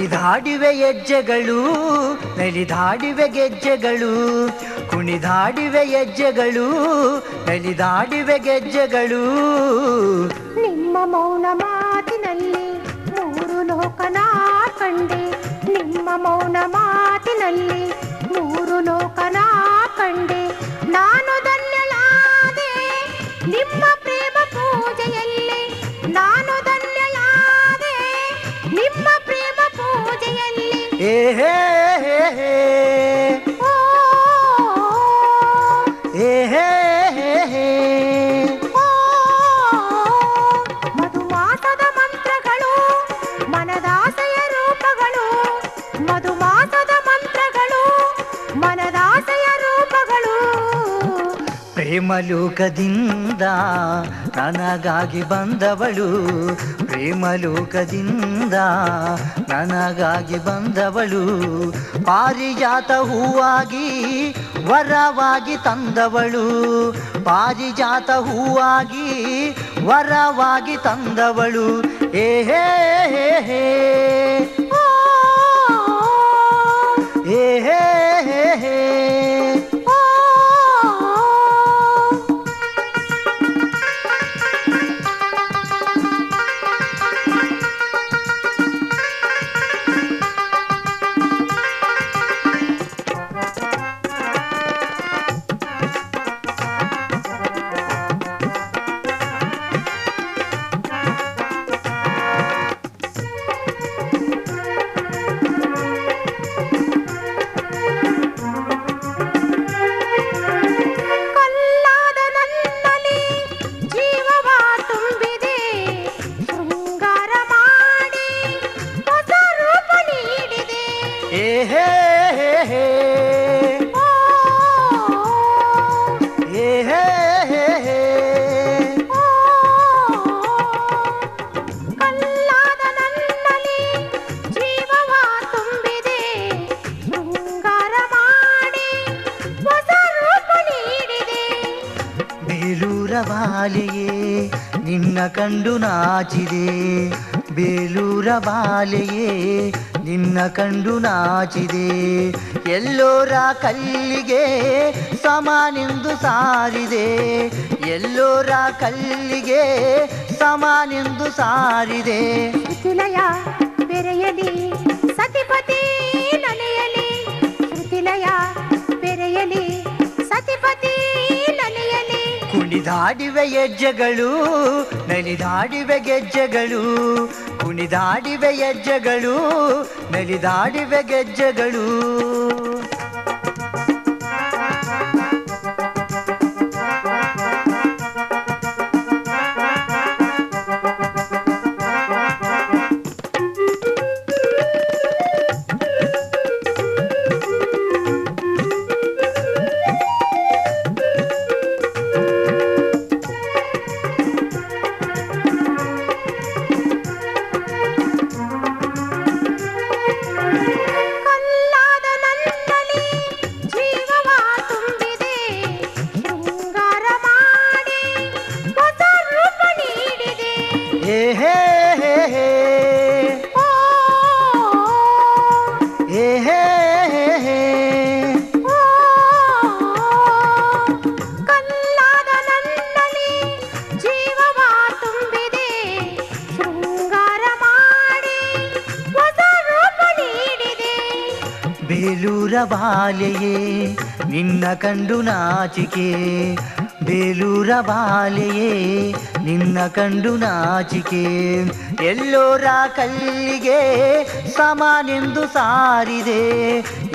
ಕುಣಿದಾಡಿವೆ ಹೆಜ್ಜೆಗಳು ನಲಿದಾಡಿವೆ ಗೆಜ್ಜೆಗಳು ಕುಣಿದಾಡಿವೆ ಹೆಜ್ಜೆಗಳು ನಲಿದಾಡಿವೆ ಗೆಜ್ಜೆಗಳು ನಿಮ್ಮ ಮೌನ ಮಾತಿನಲ್ಲಿ ಮೂರು ಲೋಕನ ಕಂಡೆ ನಿಮ್ಮ ಮೌನ ಮಾತಿನಲ್ಲಿ ಮೂರು ಲೋಕನ ಕಂಡೆ ನಾನು ಧನ್ಯಳಾದೆ ನಿಮ್ಮ ಪ್ರೇಮ ಪೂಜೆಯಲ್ಲಿ ನಾನು ಧನ್ಯಳಾದೆ ನಿಮ್ಮ ಪ್ರೇಮ ಪೂಜೆಯಲ್ಲಿ ಏ ಮಧುಮಾಸದ ಮಂತ್ರಗಳು ಮನದಾಸೆಯ ರೂಪಗಳು ಮಧುಮಾಸದ ಮಂತ್ರಗಳು ಮನದಾಸೆಯ ರೂಪಗಳು ಪ್ರೇಮಲೋಕದಿಂದ ನನಗಾಗಿ ಬಂದವಳು ಪ್ರೇಮಲೋಕದಿಂದ ನನಗಾಗಿ ಬಂದವಳು ಪಾರಿಜಾತ ಹೂವಾಗಿ ವರವಾಗಿ ತಂದವಳು ಪಾರಿಜಾತ ಹೂವಾಗಿ ವರವಾಗಿ ತಂದವಳು ಏ ಹೇ ಹೇ ಹೇ ಏ ಹೇ ಹೇ ಹೇ ಬಾಲೆಯೇ ನಿನ್ನ ಕಂಡು ನಾಚಿದೆ ಬೇಲೂರ ಬಾಲೆಯೇ ನಿನ್ನ ಕಂಡು ನಾಚಿದೆ ಎಲ್ಲೋರ ಕಲ್ಲಿಗೆ ಸಮಾನೆಂದು ಸಾರಿದೆ ಎಲ್ಲೋರ ಕಲ್ಲಿಗೆ ಸಮಾನೆಂದು ಸಾರಿದೆ ಶ್ರುತಿಲಯ ಬೆರೆಯಲಿ ಸತಿಪತಿ ನಲಿಯಲಿ ಶ್ರುತಿಲಯ ಬೆರೆಯಲಿ ಸತಿಪತಿ ನಲಿಯಲಿ ಕುಣಿದಾಡಿವೆ ಹೆಜ್ಜೆಗಳು ನಲಿದಾಡಿವೆ ಗೆಜ್ಜೆಗಳು ಕುಣಿದಾಡಿವೆ ಹೆಜ್ಜೆಗಳು ನಲಿದಾಡಿವೆ ಗೆಜ್ಜೆಗಳು ಬೇಲೂರ ಬಾಲೆಯೇ ನಿನ್ನ ಕಂಡು ನಾಚಿಕೆ ಬೇಲೂರ ಬಾಲೆಯೇ ನಿನ್ನ ಕಂಡು ನಾಚಿಕೆ ಎಲ್ಲೋರ ಕಲ್ಲಿಗೆ ಸಮಾನೆಂದು ಸಾರಿದೆ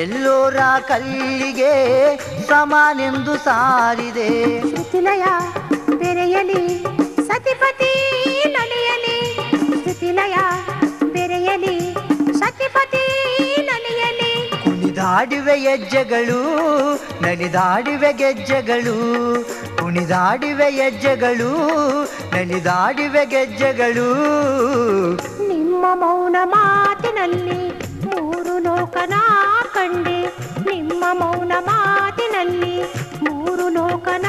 ಎಲ್ಲೋರ ಕಲ್ಲಿಗೆ ಸಮಾನೆಂದು ಸಾರಿದೆ ಶ್ರುತಿಲಯ ಬೆರೆಯಲಿ ಸತಿಪತಿ ನಲಿಯಲಿ ಶ್ರುತಿಲಯ ಬೆರೆಯಲಿ ಸತಿಪತಿ ನಲಿಯಲಿ ಕುಣಿದಾಡಿವೆ ಹೆಜ್ಜೆಗಳು ನಲಿದಾಡಿವೆ ಗೆಜ್ಜೆಗಳು ಕುಣಿದಾಡಿವೆ ಹೆಜ್ಜೆಗಳು ನಲಿದಾಡಿವೆ ಗೆಜ್ಜೆಗಳು ನಿಮ್ಮ ಮೌನ ಮಾತಿನಲ್ಲಿ ಮೂರು ಲೋಕನ ಕಂಡೆ ನಿಮ್ಮ ಮೌನ ಮಾತಿನಲ್ಲಿ ಮೂರು ಲೋಕನ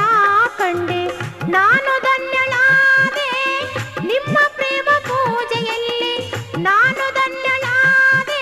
ಕಂಡೆ ನಾನು ಧನ್ಯಳಾದೆ ನಿಮ್ಮ ಪ್ರೇಮ ಪೂಜೆಯಲ್ಲಿ ನಾನು ಧನ್ಯಳಾದೆ